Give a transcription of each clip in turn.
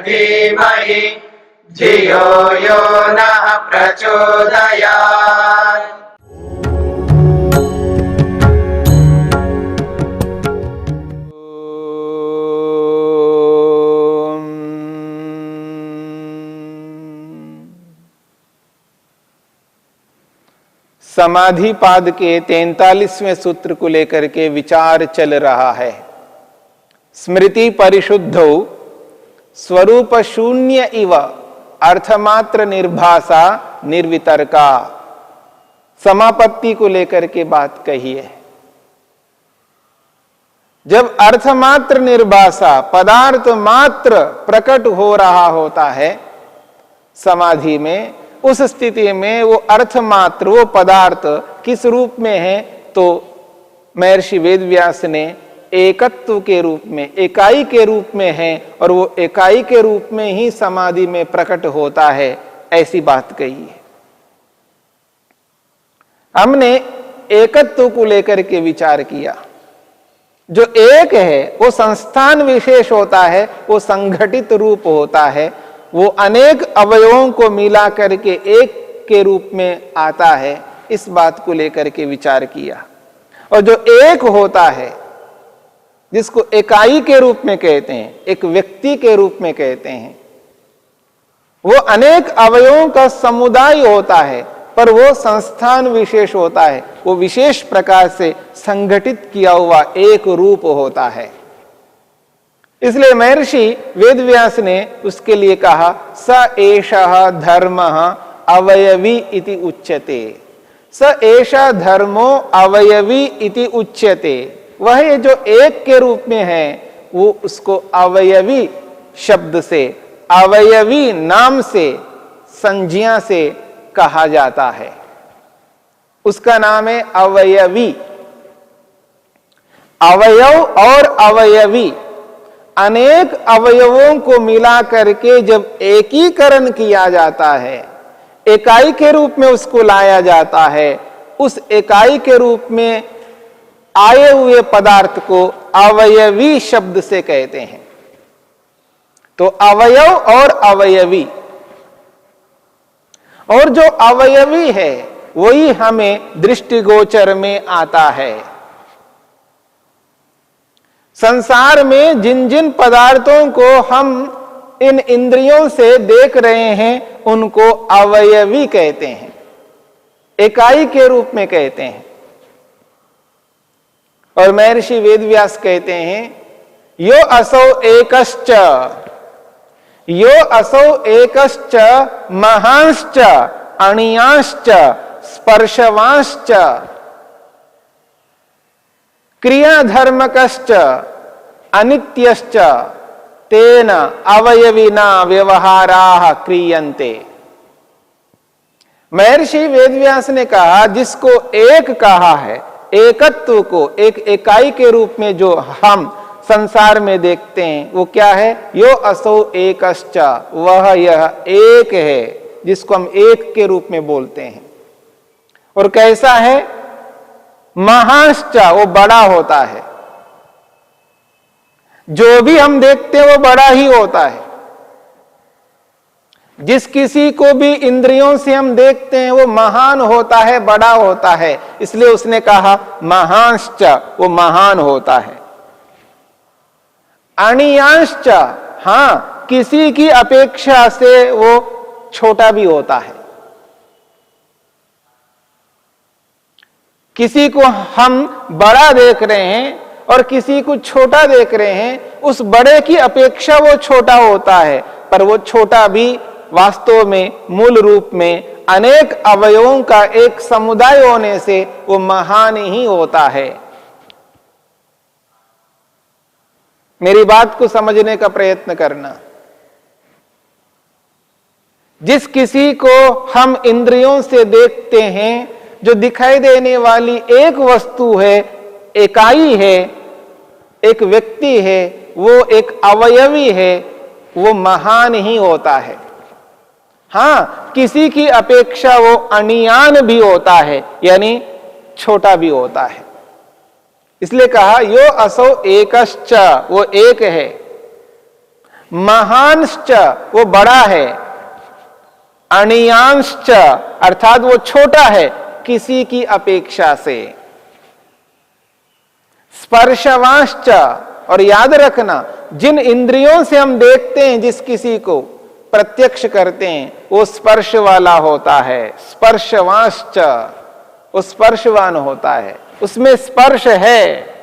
धीमहि धियो यो नः प्रचोदयात्। समाधि पाद के 43वें सूत्र को लेकर के विचार चल रहा है। स्मृति परिशुद्धौ स्वरूप शून्य इव अर्थमात्र निर्भाषा निर्वितर्का, समापत्ति को लेकर के बात कही है। जब अर्थमात्र निर्भाषा पदार्थ मात्र प्रकट हो रहा होता है समाधि में, उस स्थिति में वो अर्थमात्र, वो पदार्थ किस रूप में है, तो महर्षि वेदव्यास ने एकत्व के रूप में, इकाई के रूप में है, और वो इकाई के रूप में ही समाधि में प्रकट होता है, ऐसी बात कही है। हमने एकत्व को लेकर के विचार किया। जो एक है वो संस्थान विशेष होता है, वो संघटित रूप होता है, वो अनेक अवयवों को मिला करके एक के रूप में आता है, इस बात को लेकर के विचार किया। और जो एक होता है, जिसको इकाई के रूप में कहते हैं, एक व्यक्ति के रूप में कहते हैं, वो अनेक अवयवों का समुदाय होता है, पर वो संस्थान विशेष होता है, वो विशेष प्रकार से संगठित किया हुआ एक रूप होता है। इसलिए महर्षि वेदव्यास ने उसके लिए कहा स एषः धर्मः अवयवी इति उच्यते। स एषः धर्मो अवयवी इति उच्यते। वह जो एक के रूप में है, वो उसको अवयवी शब्द से, अवयवी नाम से, संज्ञा से कहा जाता है। उसका नाम है अवयवी। अवयव और अवयवी, अनेक अवयवों को मिला करके जब एकीकरण किया जाता है, इकाई के रूप में उसको लाया जाता है, उस इकाई के रूप में आए हुए पदार्थ को अवयवी शब्द से कहते हैं। तो अवयव और अवयवी, और जो अवयवी है वही हमें दृष्टिगोचर में आता है। संसार में जिन जिन पदार्थों को हम इन इंद्रियों से देख रहे हैं, उनको अवयवी कहते हैं, इकाई के रूप में कहते हैं। और महर्षि वेदव्यास कहते हैं यो असौ एकश्च, यो असौ एकश्च महांश्च अणियांश्च स्पर्शवांश्च क्रियाधर्मकश्च अनित्यश्च तेन अवयविना व्यवहाराः क्रियन्ते। महर्षि वेदव्यास ने कहा, जिसको एक कहा है, एकत्व को, एक इकाई के रूप में जो हम संसार में देखते हैं, वो क्या है? यो असौ एकश्च, वह यह एक है, जिसको हम एक के रूप में बोलते हैं। और कैसा है? महांश्च, वो बड़ा होता है। जो भी हम देखते हैं वो बड़ा ही होता है। जिस किसी को भी इंद्रियों से हम देखते हैं वो महान होता है, बड़ा होता है। इसलिए उसने कहा महांश्च, वो महान होता है। अणियांश्च, हां, किसी की अपेक्षा से वो छोटा भी होता है। किसी को हम बड़ा देख रहे हैं और किसी को छोटा देख रहे हैं, उस बड़े की अपेक्षा वो छोटा होता है, पर वो छोटा भी वास्तव में, मूल रूप में अनेक अवयवों का एक समुदाय होने से वो महान ही होता है। मेरी बात को समझने का प्रयत्न करना। जिस किसी को हम इंद्रियों से देखते हैं, जो दिखाई देने वाली एक वस्तु है, इकाई है, एक व्यक्ति है, वो एक अवयवी है, वो महान ही होता है। हां, किसी की अपेक्षा वो अणियान भी होता है, यानी छोटा भी होता है। इसलिए कहा यो असौ एकश्च, वो एक है। महांश्च वो बड़ा है, अणियांश्च अर्थात वो छोटा है किसी की अपेक्षा से, स्पर्शवांश्च और याद रखना जिन इंद्रियों से हम देखते हैं जिस किसी को प्रत्यक्ष करते हैं वो स्पर्श वाला होता है, स्पर्शवांश्च वो स्पर्शवान होता है, उसमें स्पर्श है।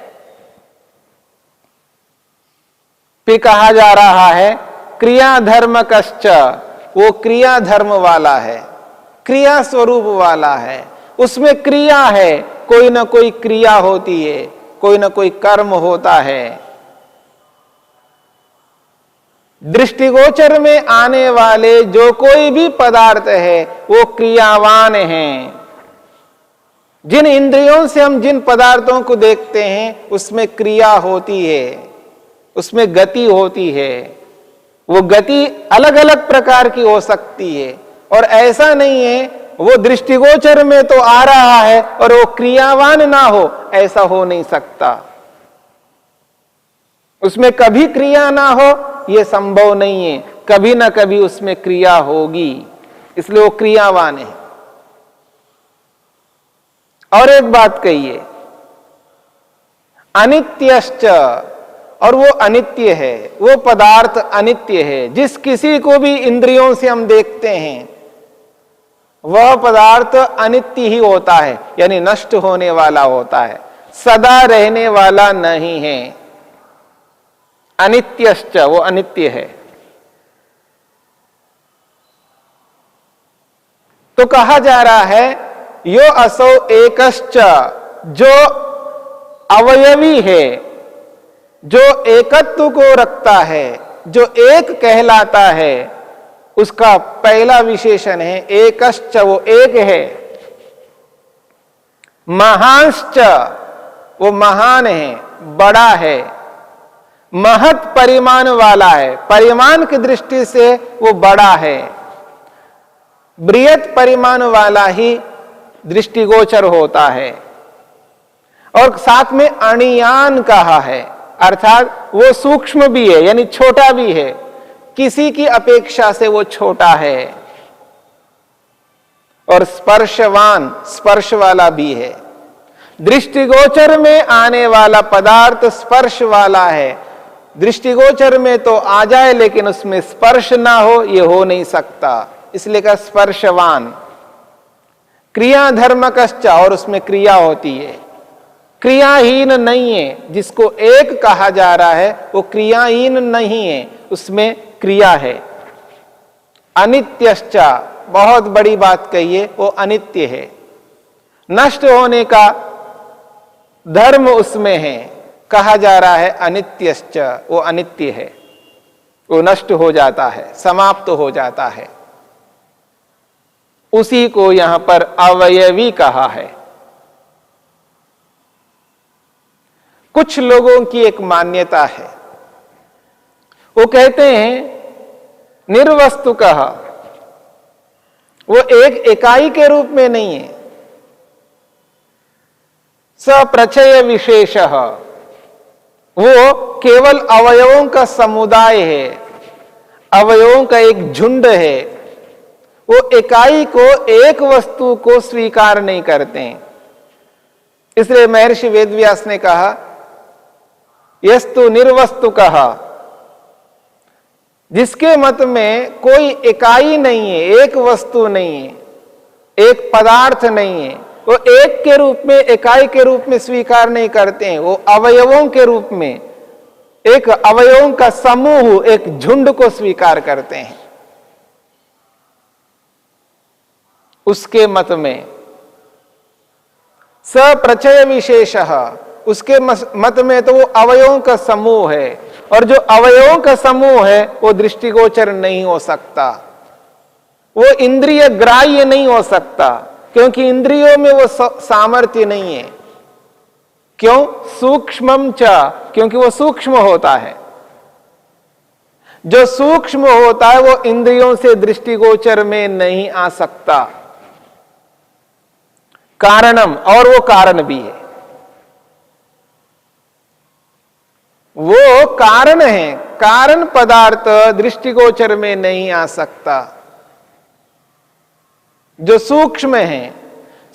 फिर कहा जा रहा है क्रिया धर्म कश्च वो क्रिया धर्म वाला है, क्रिया स्वरूप वाला है, उसमें क्रिया है, कोई ना कोई क्रिया होती है, कोई ना कोई कर्म होता है। दृष्टिगोचर में आने वाले जो कोई भी पदार्थ है वो क्रियावान हैं। जिन इंद्रियों से हम जिन पदार्थों को देखते हैं उसमें क्रिया होती है, उसमें गति होती है। वो गति अलग अलग प्रकार की हो सकती है और ऐसा नहीं है वो दृष्टिगोचर में तो आ रहा है और वो क्रियावान ना हो, ऐसा हो नहीं सकता। उसमें कभी क्रिया ना हो यह संभव नहीं है, कभी ना कभी उसमें क्रिया होगी, इसलिए वो क्रियावान है। और एक बात कहिए, अनित्यश्च और वो अनित्य है, वो पदार्थ अनित्य है। जिस किसी को भी इंद्रियों से हम देखते हैं वह पदार्थ अनित्य ही होता है, यानी नष्ट होने वाला होता है, सदा रहने वाला नहीं है। अनित्यश्च वो अनित्य है। तो कहा जा रहा है यो असौ एकश्च जो अवयवी है, जो एकत्व को रखता है, जो एक कहलाता है, उसका पहला विशेषण है एकश्च वो एक है। महांश्च वो महान है, बड़ा है, महत् परिमाण वाला है, परिमाण की दृष्टि से वो बड़ा है, बृहत परिमाण वाला ही दृष्टिगोचर होता है। और साथ में अणियान कहा है, अर्थात वो सूक्ष्म भी है यानी छोटा भी है, किसी की अपेक्षा से वो छोटा है। और स्पर्शवान स्पर्श वाला भी है, दृष्टिगोचर में आने वाला पदार्थ स्पर्श वाला है। दृष्टिगोचर में तो आ जाए लेकिन उसमें स्पर्श ना हो ये हो नहीं सकता, इसलिए का स्पर्शवान। क्रिया धर्म कश्च और उसमें क्रिया होती है, क्रियाहीन नहीं है। जिसको एक कहा जा रहा है वो क्रियाहीन नहीं है, उसमें क्रिया है। अनित्यश्च बहुत बड़ी बात कहिए, वो अनित्य है, नष्ट होने का धर्म उसमें है। कहा जा रहा है अनित्यश्च वो अनित्य है, वो नष्ट हो जाता है, समाप्त हो जाता है। उसी को यहां पर अवयवी कहा है। कुछ लोगों की एक मान्यता है, वो कहते हैं निर्वस्तुकः वो एक इकाई के रूप में नहीं है, सप्रचय विशेषः वो केवल अवयवों का समुदाय है, अवयवों का एक झुंड है। वो इकाई को एक वस्तु को स्वीकार नहीं करते हैं। इसलिए महर्षि वेदव्यास ने कहा यस्तु निर्वस्तुकः, जिसके मत में कोई इकाई नहीं है, एक वस्तु नहीं है, एक पदार्थ नहीं है, वो एक के रूप में इकाई के रूप में स्वीकार नहीं करते हैं, वो अवयवों के रूप में एक अवयवों का समूह एक झुंड को स्वीकार करते हैं। उसके मत में सप्रचय विशेषः, उसके मत में तो वो अवयवों का समूह है, और जो अवयवों का समूह है वो दृष्टिगोचर नहीं हो सकता, वो इंद्रिय ग्राह्य नहीं हो सकता, क्योंकि इंद्रियों में वो सामर्थ्य नहीं है। क्यों? सूक्ष्मम च, क्योंकि वो सूक्ष्म होता है। जो सूक्ष्म होता है वो इंद्रियों से दृष्टिगोचर में नहीं आ सकता। कारणम, और वो कारण भी है। वो कारण है, कारण पदार्थ दृष्टिगोचर में नहीं आ सकता। जो सूक्ष्म है,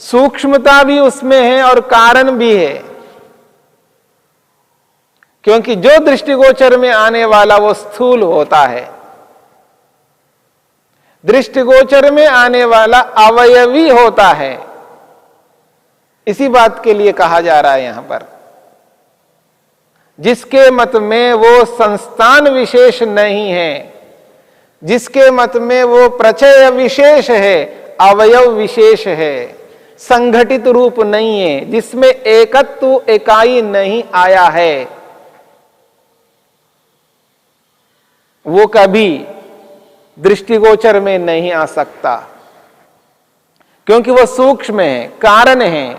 सूक्ष्मता भी उसमें है और कारण भी है, क्योंकि जो दृष्टिगोचर में आने वाला वो स्थूल होता है, दृष्टिगोचर में आने वाला अवयवी होता है। इसी बात के लिए कहा जा रहा है यहां पर, जिसके मत में वो संस्थान विशेष नहीं है, जिसके मत में वो प्रचय विशेष है, अवयव विशेष है, संघटित रूप नहीं है, जिसमें एकत्व इकाई नहीं आया है, वो कभी दृष्टिगोचर में नहीं आ सकता, क्योंकि वो सूक्ष्म है, कारण है।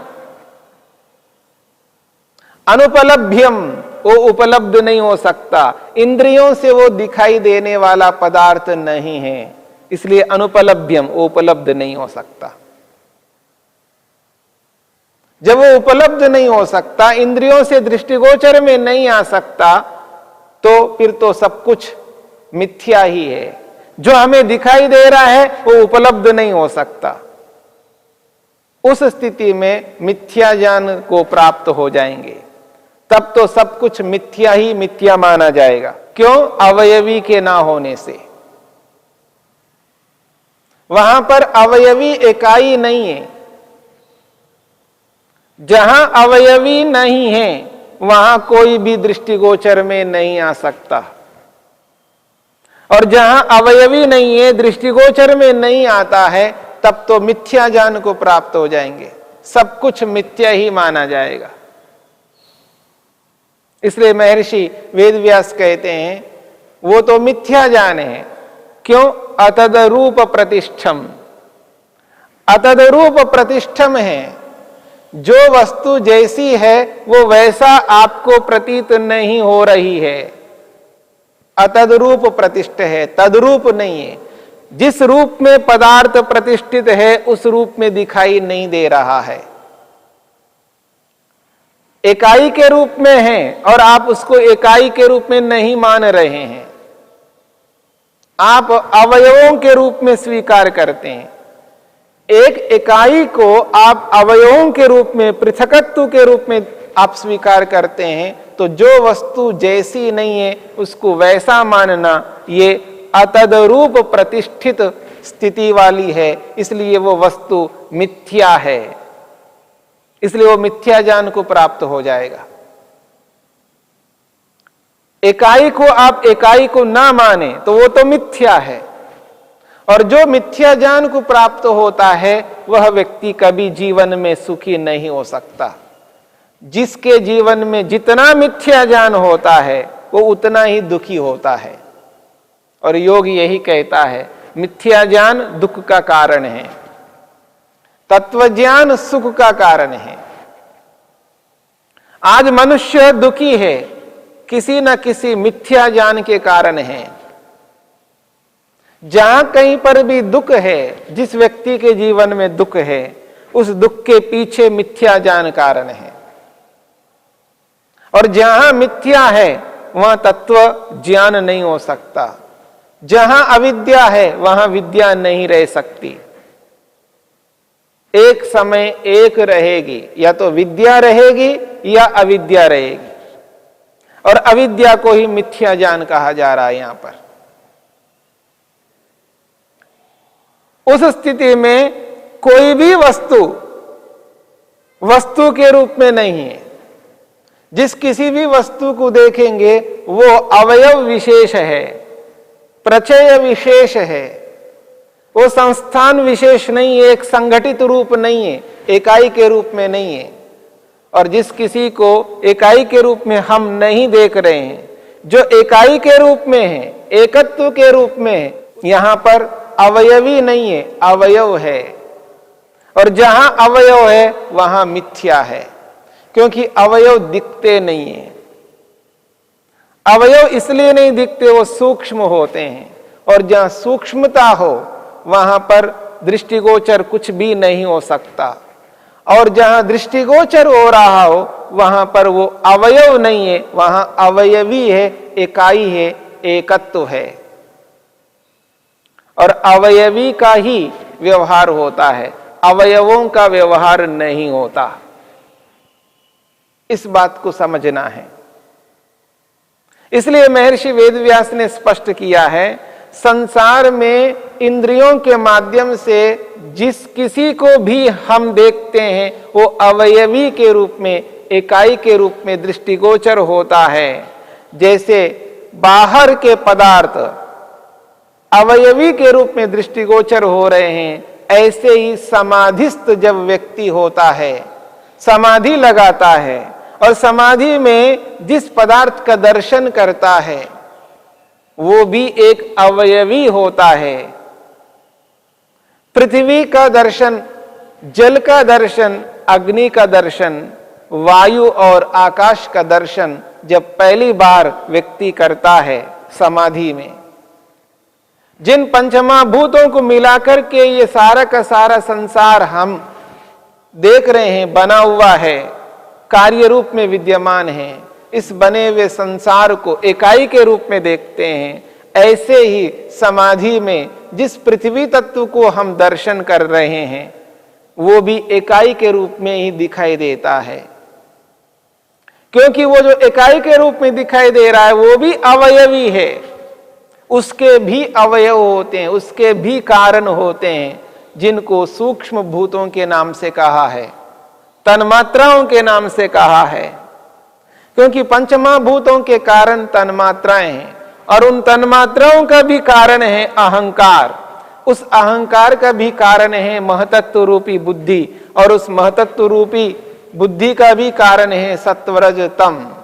अनुपलभ्यम, वो उपलब्ध नहीं हो सकता, इंद्रियों से वो दिखाई देने वाला पदार्थ नहीं है, इसलिए अनुपलभ्यम, वो उपलब्ध नहीं हो सकता। जब वो उपलब्ध नहीं हो सकता, इंद्रियों से दृष्टिगोचर में नहीं आ सकता, तो फिर तो सब कुछ मिथ्या ही है। जो हमें दिखाई दे रहा है वो उपलब्ध नहीं हो सकता। उस स्थिति में मिथ्या ज्ञान को प्राप्त हो जाएंगे, तब तो सब कुछ मिथ्या ही मिथ्या माना जाएगा। क्यों? अवयवी के ना होने से। वहां पर अवयवी इकाई नहीं है। जहां अवयवी नहीं है वहां कोई भी दृष्टिगोचर में नहीं आ सकता, और जहां अवयवी नहीं है, दृष्टिगोचर में नहीं आता है, तब तो मिथ्या ज्ञान को प्राप्त हो जाएंगे, सब कुछ मिथ्या ही माना जाएगा। इसलिए महर्षि वेदव्यास कहते हैं वो तो मिथ्या ज्ञान है। क्यों? अतदरूप प्रतिष्ठम, अतदरूप प्रतिष्ठम है। जो वस्तु जैसी है वो वैसा आपको प्रतीत नहीं हो रही है, अतदरूप प्रतिष्ठ है, तदरूप नहीं है। जिस रूप में पदार्थ प्रतिष्ठित है उस रूप में दिखाई नहीं दे रहा है, इकाई के रूप में है और आप उसको इकाई के रूप में नहीं मान रहे हैं, आप अवयवों के रूप में स्वीकार करते हैं। एक इकाई को आप अवयवों के रूप में, पृथकत्व के रूप में आप स्वीकार करते हैं, तो जो वस्तु जैसी नहीं है उसको वैसा मानना ये अतदरूप प्रतिष्ठित स्थिति वाली है, इसलिए वो वस्तु मिथ्या है, इसलिए वो मिथ्या ज्ञान को प्राप्त हो जाएगा। इकाई को आप इकाई को ना माने तो वो तो मिथ्या है, और जो मिथ्या ज्ञान को प्राप्त होता है वह व्यक्ति कभी जीवन में सुखी नहीं हो सकता। जिसके जीवन में जितना मिथ्या ज्ञान होता है वो उतना ही दुखी होता है, और योग यही कहता है मिथ्या ज्ञान दुख का कारण है, तत्वज्ञान सुख का कारण है। आज मनुष्य दुखी है किसी न किसी मिथ्या ज्ञान के कारण है। जहां कहीं पर भी दुख है, जिस व्यक्ति के जीवन में दुख है, उस दुख के पीछे मिथ्या ज्ञान कारण है, और जहां मिथ्या है वहां तत्व ज्ञान नहीं हो सकता। जहां अविद्या है वहां विद्या नहीं रह सकती। एक समय एक रहेगी, या तो विद्या रहेगी या अविद्या रहेगी, और अविद्या को ही मिथ्या ज्ञान कहा जा रहा है यहां पर। उस स्थिति में कोई भी वस्तु वस्तु के रूप में नहीं है। जिस किसी भी वस्तु को देखेंगे वो अवयव विशेष है, प्रचय विशेष है, वो संस्थान विशेष नहीं है, एक संगठित रूप नहीं है, इकाई के रूप में नहीं है। और जिस किसी को इकाई के रूप में हम नहीं देख रहे हैं, जो इकाई के रूप में है, एकत्व के रूप में है, यहां पर अवयवी नहीं है, अवयव है, और जहां अवयव है वहां मिथ्या है, क्योंकि अवयव दिखते नहीं है। अवयव इसलिए नहीं दिखते, वो सूक्ष्म होते हैं, और जहां सूक्ष्मता हो वहां पर दृष्टिगोचर कुछ भी नहीं हो सकता। और जहां दृष्टिगोचर हो रहा हो वहां पर वो अवयव नहीं है, वहां अवयवी है, इकाई है, एकत्व है। और अवयवी का ही व्यवहार होता है, अवयवों का व्यवहार नहीं होता। इस बात को समझना है। इसलिए महर्षि वेदव्यास ने स्पष्ट किया है, संसार में इंद्रियों के माध्यम से जिस किसी को भी हम देखते हैं वो अवयवी के रूप में, इकाई के रूप में दृष्टिगोचर होता है। जैसे बाहर के पदार्थ अवयवी के रूप में दृष्टिगोचर हो रहे हैं, ऐसे ही समाधिस्थ जब व्यक्ति होता है, समाधि लगाता है और समाधि में जिस पदार्थ का दर्शन करता है वो भी एक अवयवी होता है। पृथ्वी का दर्शन, जल का दर्शन, अग्नि का दर्शन, वायु और आकाश का दर्शन जब पहली बार व्यक्ति करता है समाधि में, जिन पंचमहाभूतों को मिलाकर के ये सारा का सारा संसार हम देख रहे हैं, बना हुआ है, कार्य रूप में विद्यमान है, इस बने हुए संसार को इकाई के रूप में देखते हैं। ऐसे ही समाधि में जिस पृथ्वी तत्व को हम दर्शन कर रहे हैं वो भी इकाई के रूप में ही दिखाई देता है, क्योंकि वो जो इकाई के रूप में दिखाई दे रहा है वो भी अवयवी है। उसके भी अवयव होते हैं, उसके भी कारण होते हैं, जिनको सूक्ष्म भूतों के नाम से कहा है, तन्मात्राओं के नाम से कहा है। क्योंकि पंचमहाभूतों के कारण तन्मात्राएं हैं और उन तन्मात्राओं का भी कारण है अहंकार, उस अहंकार का भी कारण है महतत्व रूपी बुद्धि और उस महतत्व रूपी बुद्धि का भी कारण है सत्वरज तम।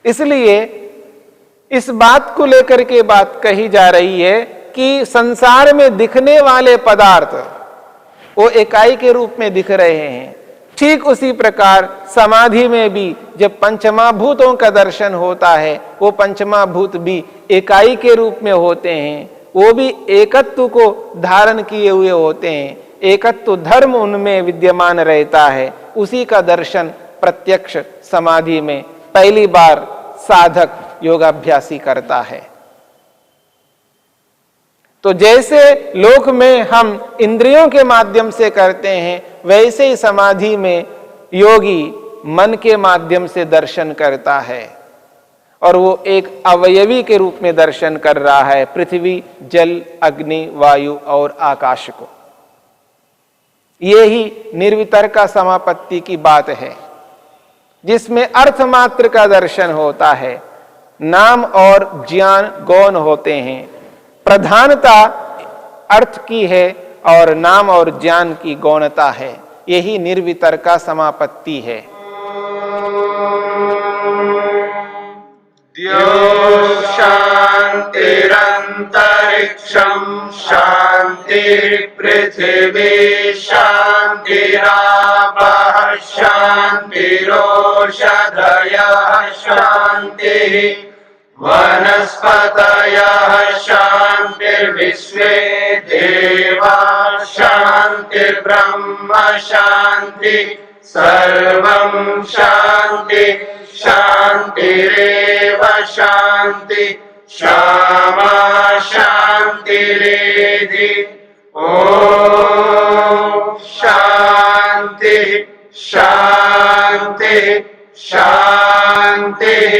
इसलिए इस बात को लेकर के बात कही जा रही है कि संसार में दिखने वाले पदार्थ वो इकाई के रूप में दिख रहे हैं। ठीक उसी प्रकार समाधि में भी जब पंचमहाभूतों का दर्शन होता है वो पंचमहाभूत भी इकाई के रूप में होते हैं, वो भी एकत्व को धारण किए हुए होते हैं, एकत्व धर्म उनमें विद्यमान रहता है। उसी का दर्शन प्रत्यक्ष समाधि में पहली बार साधक योगाभ्यासी करता है। तो जैसे लोक में हम इंद्रियों के माध्यम से करते हैं, वैसे ही समाधि में योगी मन के माध्यम से दर्शन करता है और वो एक अवयवी के रूप में दर्शन कर रहा है पृथ्वी, जल, अग्नि, वायु और आकाश को। ये ही निर्वितर्का समापत्ति की बात है, जिसमें अर्थ मात्र का दर्शन होता है, नाम और ज्ञान गौण होते हैं। प्रधानता अर्थ की है और नाम और ज्ञान की गौणता है। यही निर्वितर्का समापत्ति है। द्यो शान्तिरन्तरिक्षं शान्तिः पृथिवी शान्तिरापः शान्तिरोषधयः शान्तिः वनस्पतयः शान्तिर्विश्वे देवाः शान्तिर्ब्रह्म शान्तिः सर्वं शान्ति शान्तिरेव शान्ति क्षमा शान्तिरेधि। ॐ शान्ति शान्ति शान्तिः।